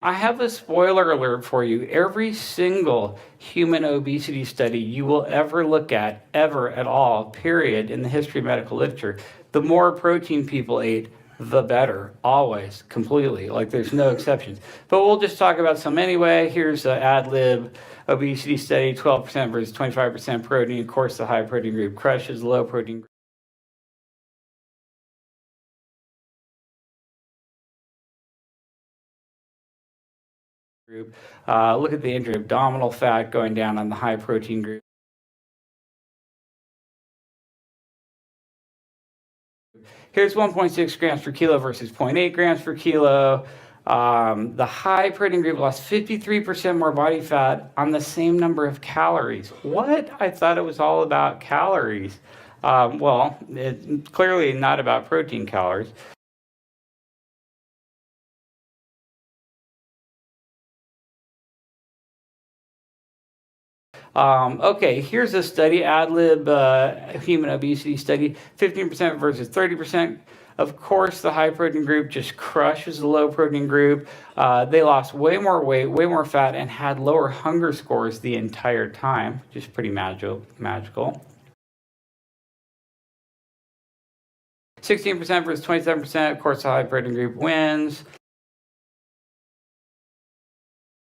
I have a spoiler alert for you. Every single human obesity study you will ever look at, ever at all, period, in the history of medical literature, the more protein people ate, the better, always, completely. Like there's no exceptions. But we'll just talk about some anyway. Here's an ad lib obesity study, 12% versus 25% protein. Of course, the high protein group crushes the low protein group. Look at the intra-abdominal fat going down on the high protein group. Here's 1.6 grams per kilo versus 0.8 grams per kilo. The high protein group lost 53% more body fat on the same number of calories. What? I thought it was all about calories. Well, it's clearly not about protein calories. Okay, here's a study, ad lib human obesity study, 15% versus 30%. Of course, the high protein group just crushes the low protein group. They lost way more weight, way more fat, and had lower hunger scores the entire time, which is pretty magical. 16% versus 27%. Of course, the high protein group wins.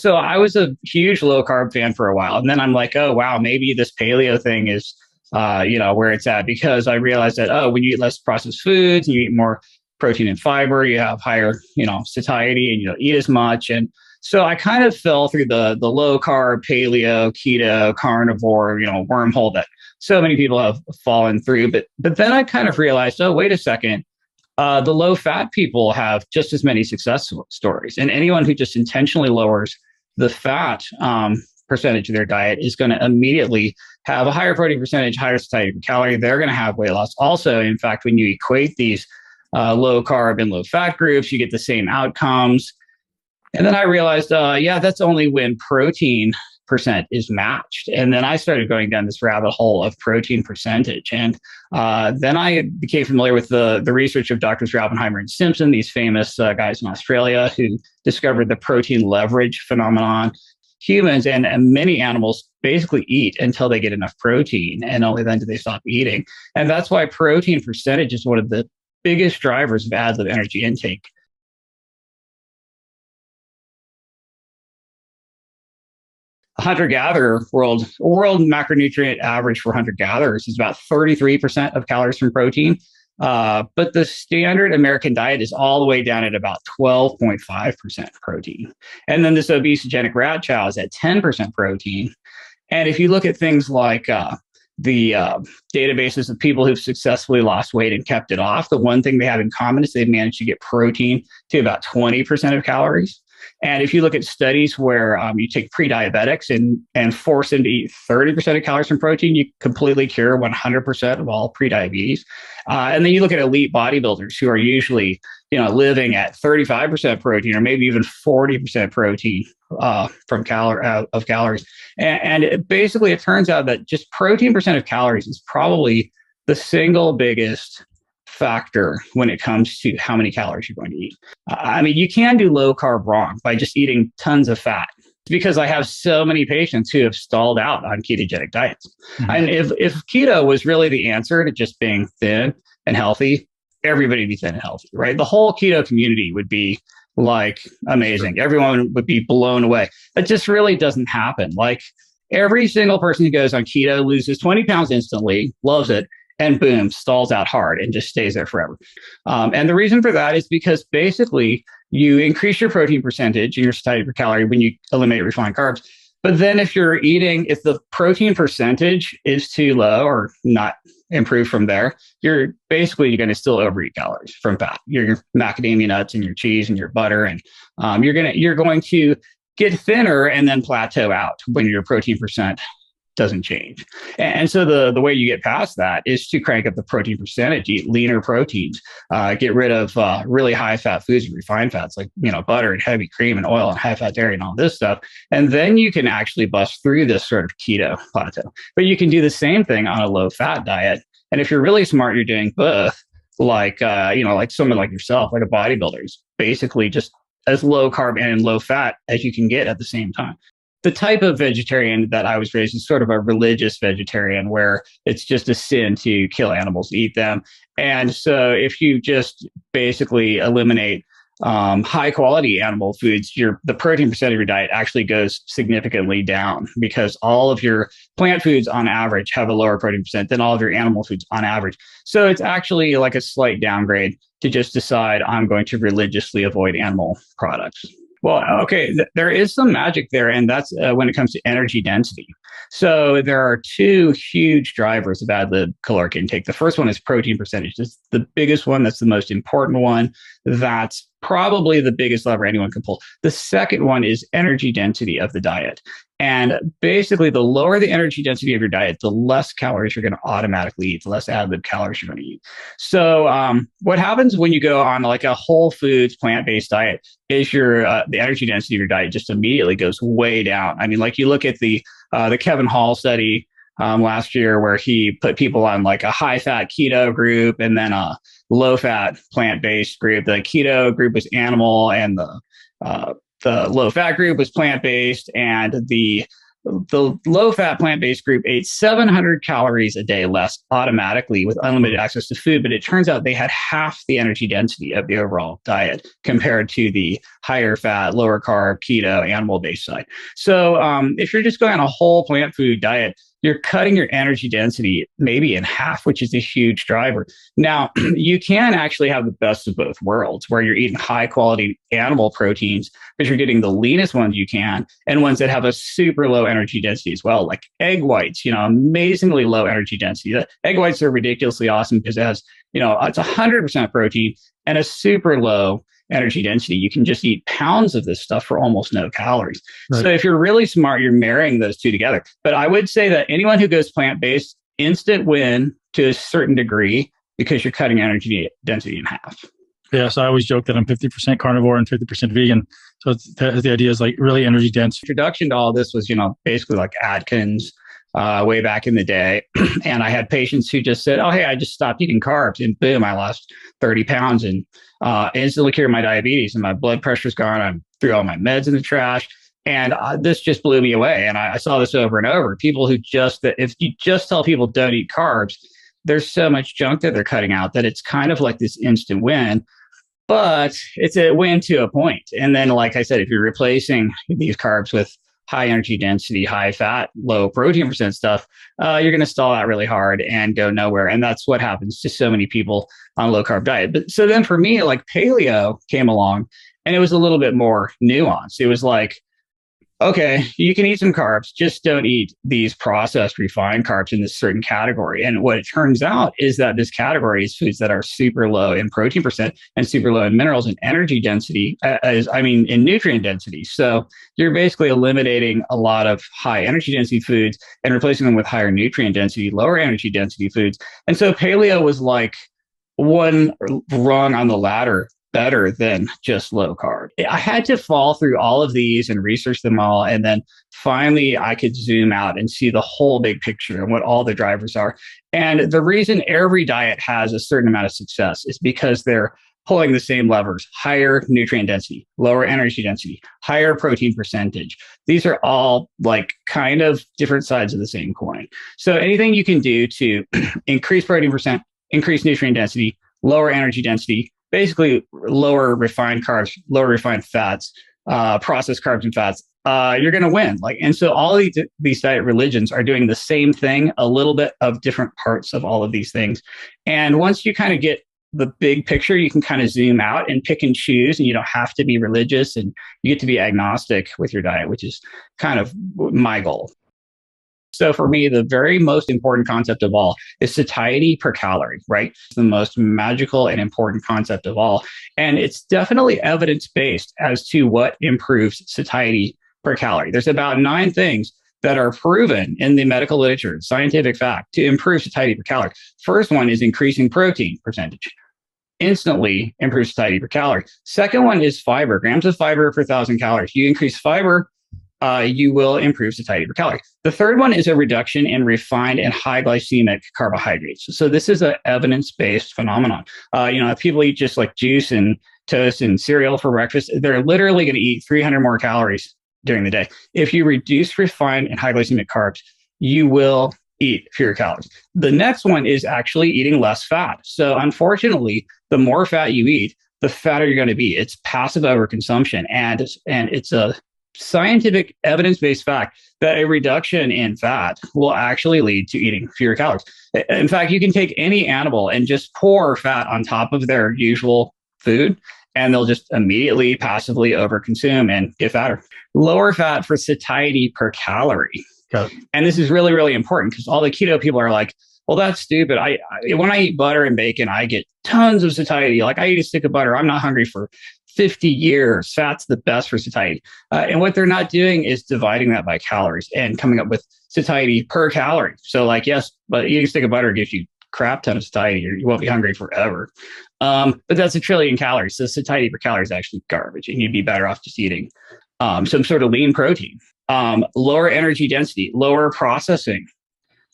So I was a huge low carb fan for a while. And then I'm like, oh, wow, maybe this paleo thing is, where it's at, because I realized that, when you eat less processed foods, you eat more protein and fiber, you have higher, satiety, and you don't eat as much. And so I kind of fell through the low carb, paleo, keto, carnivore, wormhole that so many people have fallen through. But then I kind of realized, oh, wait a second. The low fat people have just as many success stories. And anyone who just intentionally lowers the fat percentage of their diet is going to immediately have a higher protein percentage, higher satiety per calorie. They're going to have weight loss. Also, in fact, when you equate these low carb and low fat groups, you get the same outcomes. And then I realized, that's only when protein percent is matched. And then I started going down this rabbit hole of protein percentage. And then I became familiar with the research of Drs. Raubenheimer and Simpson, these famous guys in Australia who discovered the protein leverage phenomenon. Humans and many animals basically eat until they get enough protein, and only then do they stop eating. And that's why protein percentage is one of the biggest drivers of ad lib energy intake. Hunter-gatherer world macronutrient average for hunter-gatherers is about 33% of calories from protein. But the standard American diet is all the way down at about 12.5% protein. And then this obesogenic rat chow is at 10% protein. And if you look at things like the databases of people who've successfully lost weight and kept it off, the one thing they have in common is they've managed to get protein to about 20% of calories. And if you look at studies where you take pre-diabetics and force them to eat 30% of calories from protein, you completely cure 100% of all pre-diabetes. And then you look at elite bodybuilders who are usually, living at 35% protein or maybe even 40% protein from calories. And it turns out that just protein percent of calories is probably the single biggest factor when it comes to how many calories you're going to eat. You can do low carb wrong by just eating tons of fat. It's because I have so many patients who have stalled out on ketogenic diets. Mm-hmm. And if keto was really the answer to just being thin and healthy, everybody would be thin and healthy, right? The whole keto community would be like amazing. Everyone would be blown away. It just really doesn't happen. Like every single person who goes on keto loses 20 pounds instantly, loves it, and boom, stalls out hard and just stays there forever. And the reason for that is because basically you increase your protein percentage and your satiety per calorie when you eliminate refined carbs. But then if the protein percentage is too low or not improved from there, you're basically going to still overeat calories from fat. Your macadamia nuts and your cheese and your butter, and you're going to get thinner and then plateau out when your protein percent doesn't change. And so the way you get past that is to crank up the protein percentage, eat leaner proteins, get rid of really high fat foods and refined fats like, butter and heavy cream and oil and high fat dairy and all this stuff. And then you can actually bust through this sort of keto plateau. But you can do the same thing on a low fat diet. And if you're really smart, you're doing both, like someone like yourself, like a bodybuilder, is basically just as low carb and low fat as you can get at the same time. The type of vegetarian that I was raised is sort of a religious vegetarian where it's just a sin to kill animals, eat them. And so if you just basically eliminate high quality animal foods, the protein percent of your diet actually goes significantly down because all of your plant foods on average have a lower protein percent than all of your animal foods on average. So it's actually like a slight downgrade to just decide I'm going to religiously avoid animal products. Well, okay, there is some magic there, and that's when it comes to energy density. So there are two huge drivers of ad lib caloric intake. The first one is protein percentage. That's the biggest one. That's the most important one. That's probably the biggest lever anyone can pull. The second one is energy density of the diet. And basically, the lower the energy density of your diet, the less calories you're going to automatically eat, the less ad lib calories you're going to eat. So what happens when you go on like a whole foods plant-based diet is the energy density of your diet just immediately goes way down. I mean, like you look at the Kevin Hall study last year where he put people on like a high-fat keto group and then a low-fat plant-based group. The keto group was animal and the low-fat group was plant-based, and the low-fat plant-based group ate 700 calories a day less automatically with unlimited access to food, but it turns out they had half the energy density of the overall diet compared to the higher-fat, lower-carb, keto, animal-based side. So if you're just going on a whole plant food diet, you're cutting your energy density maybe in half, which is a huge driver. Now, you can actually have the best of both worlds where you're eating high quality animal proteins, but you're getting the leanest ones you can and ones that have a super low energy density as well, like egg whites, amazingly low energy density. The egg whites are ridiculously awesome because it has, it's 100% protein and a super low energy density. You can just eat pounds of this stuff for almost no calories. Right. So if you're really smart, you're marrying those two together. But I would say that anyone who goes plant-based, instant win to a certain degree because you're cutting energy density in half. Yeah, so I always joke that I'm 50% carnivore and 50% vegan. So the idea is like really energy dense. Introduction to all this was, basically like Atkins way back in the day. And I had patients who just said, oh, hey, I just stopped eating carbs and boom, I lost 30 pounds and instantly cured my diabetes and my blood pressure's gone. I threw all my meds in the trash. And this just blew me away. And I saw this over and over. People who if you just tell people don't eat carbs, there's so much junk that they're cutting out that it's kind of like this instant win. But it's a win to a point. And then, like I said, if you're replacing these carbs with high energy density, high fat, low protein percent stuff, you're going to stall out really hard and go nowhere. And that's what happens to so many people on a low carb diet. But so then for me, like paleo came along and it was a little bit more nuanced. It was like, okay, you can eat some carbs, just don't eat these processed refined carbs in this certain category. And what it turns out is that this category is foods that are super low in protein percent and super low in minerals and energy density, in nutrient density. So you're basically eliminating a lot of high energy density foods and replacing them with higher nutrient density, lower energy density foods. And so paleo was like one rung on the ladder better than just low carb. I had to fall through all of these and research them all. And then finally I could zoom out and see the whole big picture and what all the drivers are. And the reason every diet has a certain amount of success is because they're pulling the same levers: higher nutrient density, lower energy density, higher protein percentage. These are all like kind of different sides of the same coin. So anything you can do to increase protein percent, increase nutrient density, lower energy density, basically lower refined carbs, lower refined fats, processed carbs and fats, you're going to win. And so all these diet religions are doing the same thing, a little bit of different parts of all of these things. And once you kind of get the big picture, you can kind of zoom out and pick and choose, and you don't have to be religious, and you get to be agnostic with your diet, which is kind of my goal. So for me, the very most important concept of all is satiety per calorie, right? It's the most magical and important concept of all. And it's definitely evidence-based as to what improves satiety per calorie. There's about 9 things that are proven in the medical literature, scientific fact, to improve satiety per calorie. First one is increasing protein percentage. Instantly improves satiety per calorie. Second one is fiber, grams of fiber per 1,000 calories. You increase fiber, you will improve satiety per calorie. The third one is a reduction in refined and high glycemic carbohydrates. So this is an evidence-based phenomenon. If people eat just like juice and toast and cereal for breakfast, they're literally going to eat 300 more calories during the day. If you reduce refined and high glycemic carbs, you will eat fewer calories. The next one is actually eating less fat. So unfortunately, the more fat you eat, the fatter you're going to be. It's passive overconsumption, and it's a scientific evidence-based fact that a reduction in fat will actually lead to eating fewer calories. In fact, you can take any animal and just pour fat on top of their usual food, and they'll just immediately passively overconsume and get fatter. Lower fat for satiety per calorie. And this is really, really important because all the keto people are like, well, that's stupid. When I eat butter and bacon, I get tons of satiety. Like I eat a stick of butter. I'm not hungry for 50 years. Fat's the best for satiety. And what they're not doing is dividing that by calories and coming up with satiety per calorie. So like, yes, but eating a stick of butter gives you crap ton of satiety, or you won't be hungry forever. But that's 1 trillion calories. So satiety per calorie is actually garbage, and you'd be better off just eating some sort of lean protein. Lower energy density, lower processing,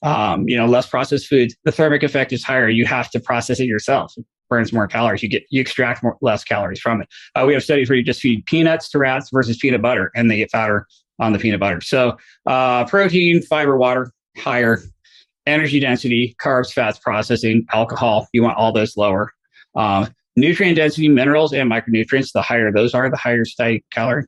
less processed foods. The thermic effect is higher. You have to process it yourself. It burns more calories. You extract less calories from it. We have studies where you just feed peanuts to rats versus peanut butter, and they get fatter on the peanut butter. So protein, fiber, water, higher. Energy density, carbs, fats, processing, alcohol, you want all those lower. Nutrient density, minerals, and micronutrients, the higher those are, the higher satiety calorie.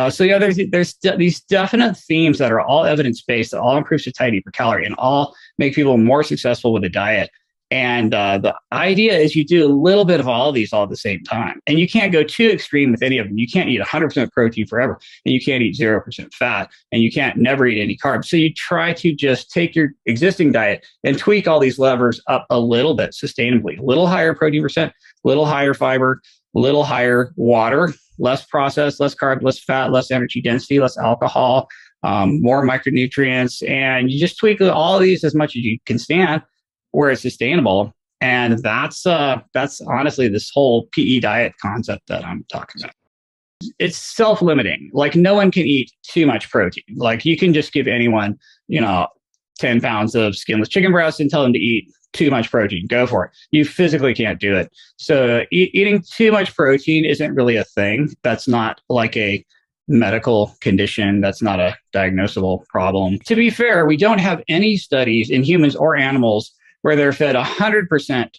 So yeah, there's these definite themes that are all evidence-based, that all improve satiety per calorie and all make people more successful with a diet. And the idea is you do a little bit of all of these all at the same time. And you can't go too extreme with any of them. You can't eat 100% protein forever, and you can't eat 0% fat, and you can't never eat any carbs. So you try to just take your existing diet and tweak all these levers up a little bit sustainably. A little higher protein percent, a little higher fiber, a little higher water, less processed, less carb, less fat, less energy density, less alcohol, more micronutrients. And you just tweak all of these as much as you can stand where it's sustainable. And that's honestly this whole PE diet concept that I'm talking about. It's self-limiting. Like no one can eat too much protein. Like you can just give anyone, 10 pounds of skinless chicken breast and tell them to eat too much protein. Go for it. You physically can't do it. So eating too much protein isn't really a thing. That's not like a medical condition. That's not a diagnosable problem. To be fair, we don't have any studies in humans or animals where they're fed 100%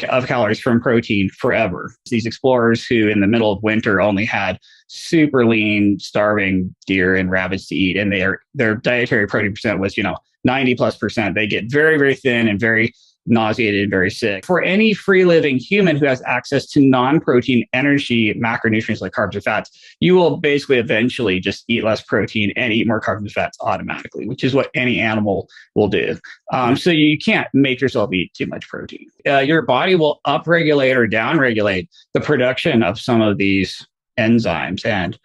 of calories from protein forever. These explorers who in the middle of winter only had super lean, starving deer and rabbits to eat, and their dietary protein percent was, 90+%. They get very, very thin and very nauseated and very sick. For any free living human who has access to non-protein energy macronutrients like carbs or fats, you will basically eventually just eat less protein and eat more carbs and fats automatically, which is what any animal will do. So you can't make yourself eat too much protein. Your body will upregulate or downregulate the production of some of these enzymes and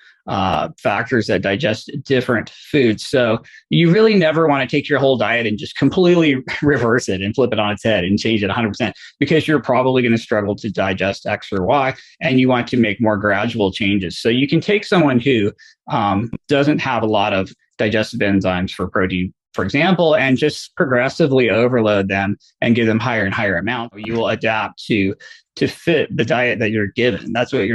factors that digest different foods. So you really never want to take your whole diet and just completely reverse it and flip it on its head and change it 100%, because you're probably going to struggle to digest X or Y, and you want to make more gradual changes. So you can take someone who doesn't have a lot of digestive enzymes for protein, for example, and just progressively overload them and give them higher and higher amounts. You will adapt to fit the diet that you're given. That's what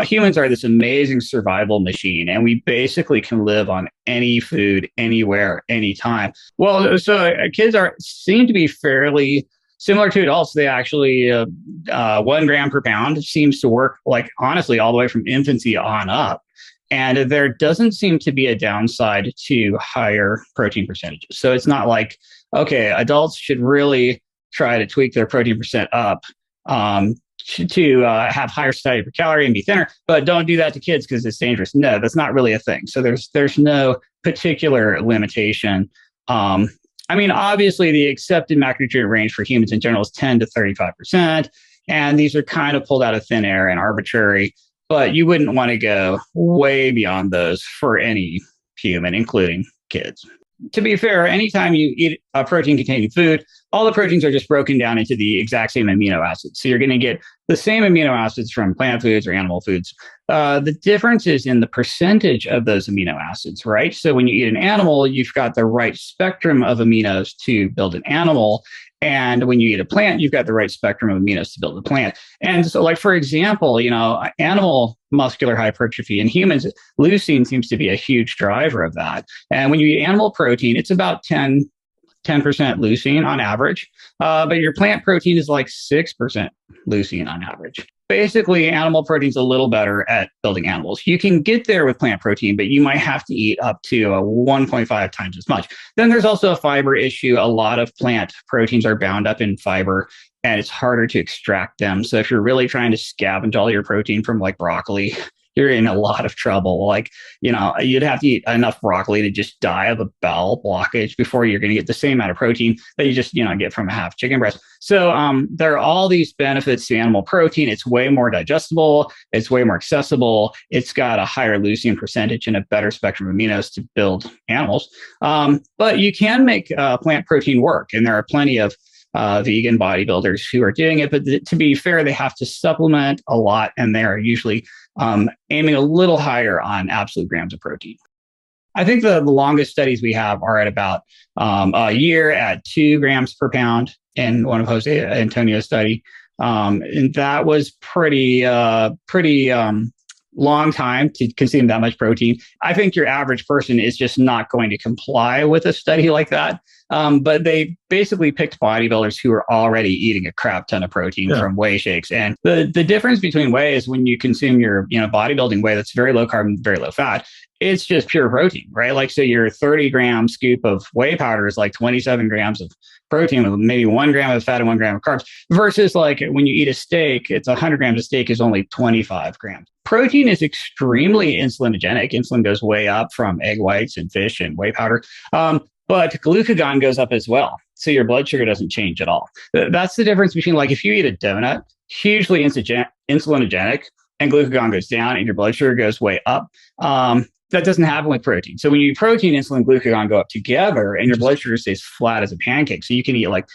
humans are, this amazing survival machine, and we basically can live on any food, anywhere, anytime. Well, so kids seem to be fairly similar to adults. They actually, 1 gram per pound seems to work, like honestly, all the way from infancy on up. And there doesn't seem to be a downside to higher protein percentages. So it's not like, okay, adults should really try to tweak their protein percent up to have higher satiety per calorie and be thinner, but don't do that to kids because it's dangerous. No, that's not really a thing. So there's no particular limitation. Obviously the accepted macronutrient range for humans in general is 10 to 35%. And these are kind of pulled out of thin air and arbitrary, but you wouldn't want to go way beyond those for any human, including kids. To be fair, anytime you eat a protein-containing food, all the proteins are just broken down into the exact same amino acids. So you're going to get the same amino acids from plant foods or animal foods. The difference is in the percentage of those amino acids, right? So when you eat an animal, you've got the right spectrum of aminos to build an animal. And when you eat a plant, you've got the right spectrum of aminos to build the plant. And so, like, for example, animal muscular hypertrophy in humans, leucine seems to be a huge driver of that. And when you eat animal protein, it's about 10% leucine on average. But your plant protein is like 6% leucine on average. Basically, animal protein is a little better at building animals. You can get there with plant protein, but you might have to eat up to 1.5 times as much. Then there's also a fiber issue. A lot of plant proteins are bound up in fiber, and it's harder to extract them. So if you're really trying to scavenge all your protein from like broccoli, you're in a lot of trouble. Like, you'd have to eat enough broccoli to just die of a bowel blockage before you're going to get the same amount of protein that you just, get from a half chicken breast. So there are all these benefits to animal protein. It's way more digestible. It's way more accessible. It's got a higher leucine percentage and a better spectrum of aminos to build animals. But you can make plant protein work. And there are plenty of vegan bodybuilders who are doing it. But to be fair, they have to supplement a lot, and they are usually aiming a little higher on absolute grams of protein. I think the longest studies we have are at about a year at 2 grams per pound in one of Jose Antonio's study. And that was pretty long time to consume that much protein. I think your average person is just not going to comply with a study like that. But they basically picked bodybuilders who are already eating a crap ton of protein from whey shakes. And the difference between whey is when you consume your bodybuilding whey that's very low carb and very low fat, it's just pure protein, right? Like, so your 30-gram scoop of whey powder is like 27 grams of protein with maybe 1 gram of fat and 1 gram of carbs, versus like when you eat a steak, it's 100 grams of steak is only 25 grams. Protein is extremely insulinogenic. Insulin goes way up from egg whites and fish and whey powder. But glucagon goes up as well. So your blood sugar doesn't change at all. That's the difference between, like, if you eat a donut, hugely insulinogenic, and glucagon goes down and your blood sugar goes way up. That doesn't happen with protein. So when you eat protein, insulin and glucagon go up together and your blood sugar stays flat as a pancake. So you can eat like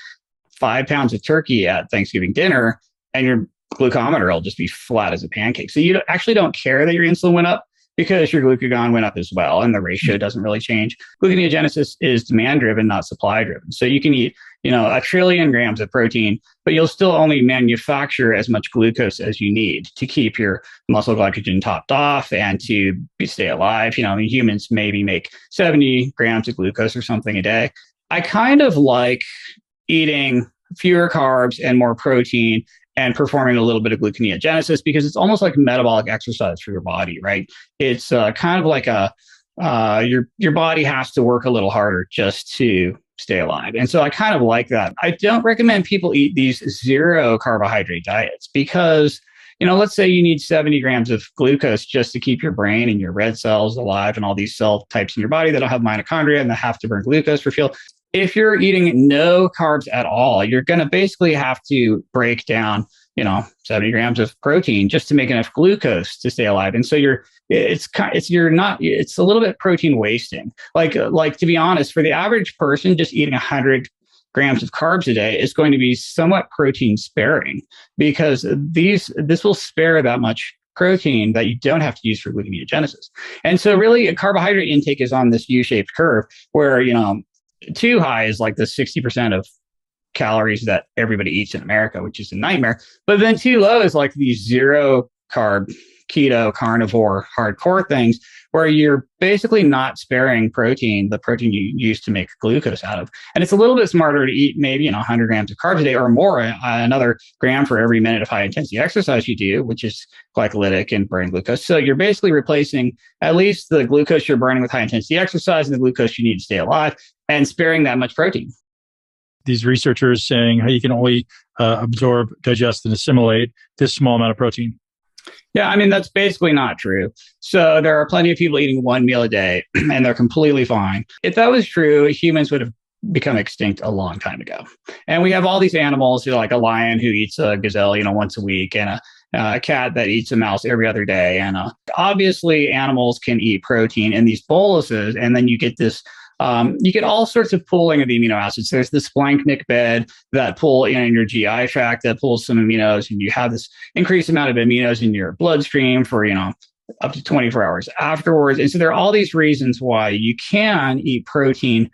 5 pounds of turkey at Thanksgiving dinner and your glucometer will just be flat as a pancake. So you actually don't care that your insulin went up because your glucagon went up as well, and the ratio doesn't really change. Gluconeogenesis is demand-driven, not supply-driven. So you can eat, 1 trillion grams of protein, but you'll still only manufacture as much glucose as you need to keep your muscle glycogen topped off and to stay alive. Humans maybe make 70 grams of glucose or something a day. I kind of like eating fewer carbs and more protein and performing a little bit of gluconeogenesis because it's almost like metabolic exercise for your body, right? It's kind of like your body has to work a little harder just to stay alive. And so I kind of like that. I don't recommend people eat these 0 carbohydrate diets because, let's say you need 70 grams of glucose just to keep your brain and your red cells alive and all these cell types in your body that don't have mitochondria and that have to burn glucose for fuel. If you're eating no carbs at all, you're going to basically have to break down, 70 grams of protein just to make enough glucose to stay alive. And so it's a little bit protein wasting. Like to be honest, for the average person, just eating 100 grams of carbs a day is going to be somewhat protein sparing because this will spare that much protein that you don't have to use for gluconeogenesis. And so really a carbohydrate intake is on this U-shaped curve where, too high is like the 60% of calories that everybody eats in America, which is a nightmare. But then too low is like these 0 carb, keto, carnivore, hardcore things where you're basically not sparing protein, the protein you use to make glucose out of. And it's a little bit smarter to eat maybe 100 grams of carbs a day or more, another gram for every minute of high intensity exercise you do, which is glycolytic and burning glucose. So you're basically replacing at least the glucose you're burning with high intensity exercise and the glucose you need to stay alive and sparing that much protein. These researchers saying how you can only absorb, digest, and assimilate this small amount of protein. Yeah, I mean, that's basically not true. So there are plenty of people eating 1 meal a day and they're completely fine. If that was true, humans would have become extinct a long time ago. And we have all these animals, like a lion who eats a gazelle, once a week, and a cat that eats a mouse every other day. And obviously animals can eat protein in these boluses, and then you get this you get all sorts of pooling of the amino acids. There's this Blanknick bed that pull in your GI tract that pulls some aminos, and you have this increased amount of aminos in your bloodstream for, up to 24 hours afterwards. And so there are all these reasons why you can eat protein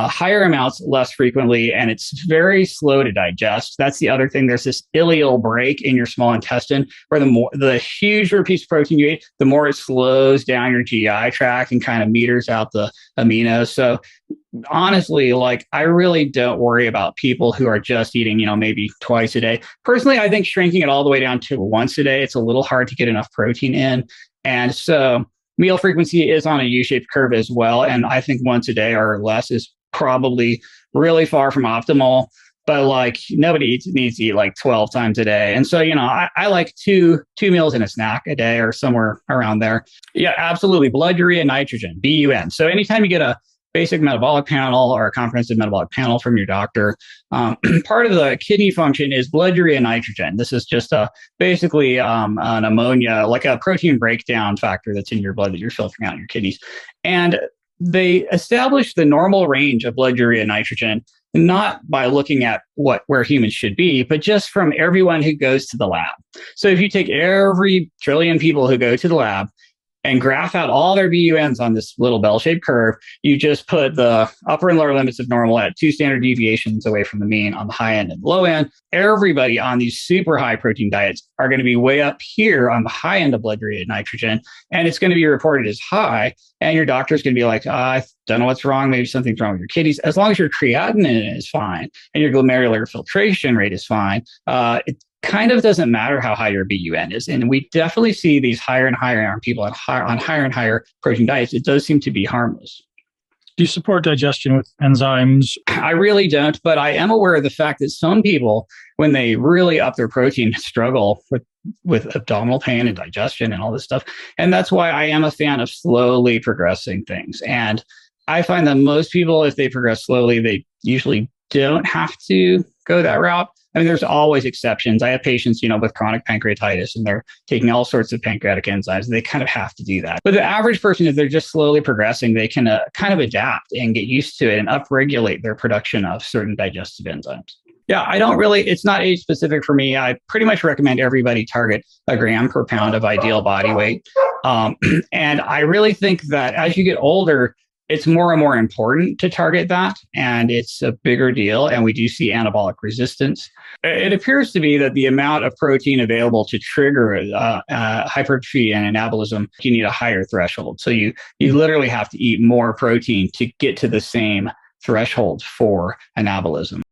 higher amounts less frequently, and it's very slow to digest. That's the other thing. There's this ileal break in your small intestine where the huger piece of protein you eat, the more it slows down your GI tract and kind of meters out the aminos. So honestly, like, I really don't worry about people who are just eating, maybe twice a day. Personally, I think shrinking it all the way down to once a day, it's a little hard to get enough protein in. And so meal frequency is on a U-shaped curve as well. And I think once a day or less is probably really far from optimal. But like, nobody needs to eat like 12 times a day. And so, I like two meals and a snack a day or somewhere around there. Yeah, absolutely. Blood urea nitrogen, BUN. So anytime you get a basic metabolic panel or a comprehensive metabolic panel from your doctor, part of the kidney function is blood urea nitrogen. This is just basically an ammonia, like a protein breakdown factor that's in your blood that you're filtering out in your kidneys. And they establish the normal range of blood urea nitrogen, not by looking at where humans should be, but just from everyone who goes to the lab. So if you take every trillion people who go to the lab and graph out all their BUNs on this little bell-shaped curve, you just put the upper and lower limits of normal at 2 standard deviations away from the mean on the high end and low end. Everybody on these super high protein diets are going to be way up here on the high end of blood urea nitrogen, and it's going to be reported as high. And your doctor's going to be like, I don't know what's wrong. Maybe something's wrong with your kidneys. As long as your creatinine is fine and your glomerular filtration rate is fine, it kind of doesn't matter how high your BUN is. And we definitely see these higher and higher on people on higher and higher protein diets. It does seem to be harmless. Do you support digestion with enzymes? I really don't, but I am aware of the fact that some people, when they really up their protein, struggle with abdominal pain and digestion and all this stuff. And that's why I am a fan of slowly progressing things. And I find that most people, if they progress slowly, they usually don't have to go that route. I mean, there's always exceptions. I have patients, with chronic pancreatitis, and they're taking all sorts of pancreatic enzymes. They kind of have to do that. But the average person, if they're just slowly progressing, they can kind of adapt and get used to it and upregulate their production of certain digestive enzymes. Yeah, it's not age specific for me. I pretty much recommend everybody target a gram per pound of ideal body weight. And I really think that as you get older, it's more and more important to target that, and it's a bigger deal, and we do see anabolic resistance. It appears to be that the amount of protein available to trigger hypertrophy and anabolism, you need a higher threshold. So you literally have to eat more protein to get to the same threshold for anabolism.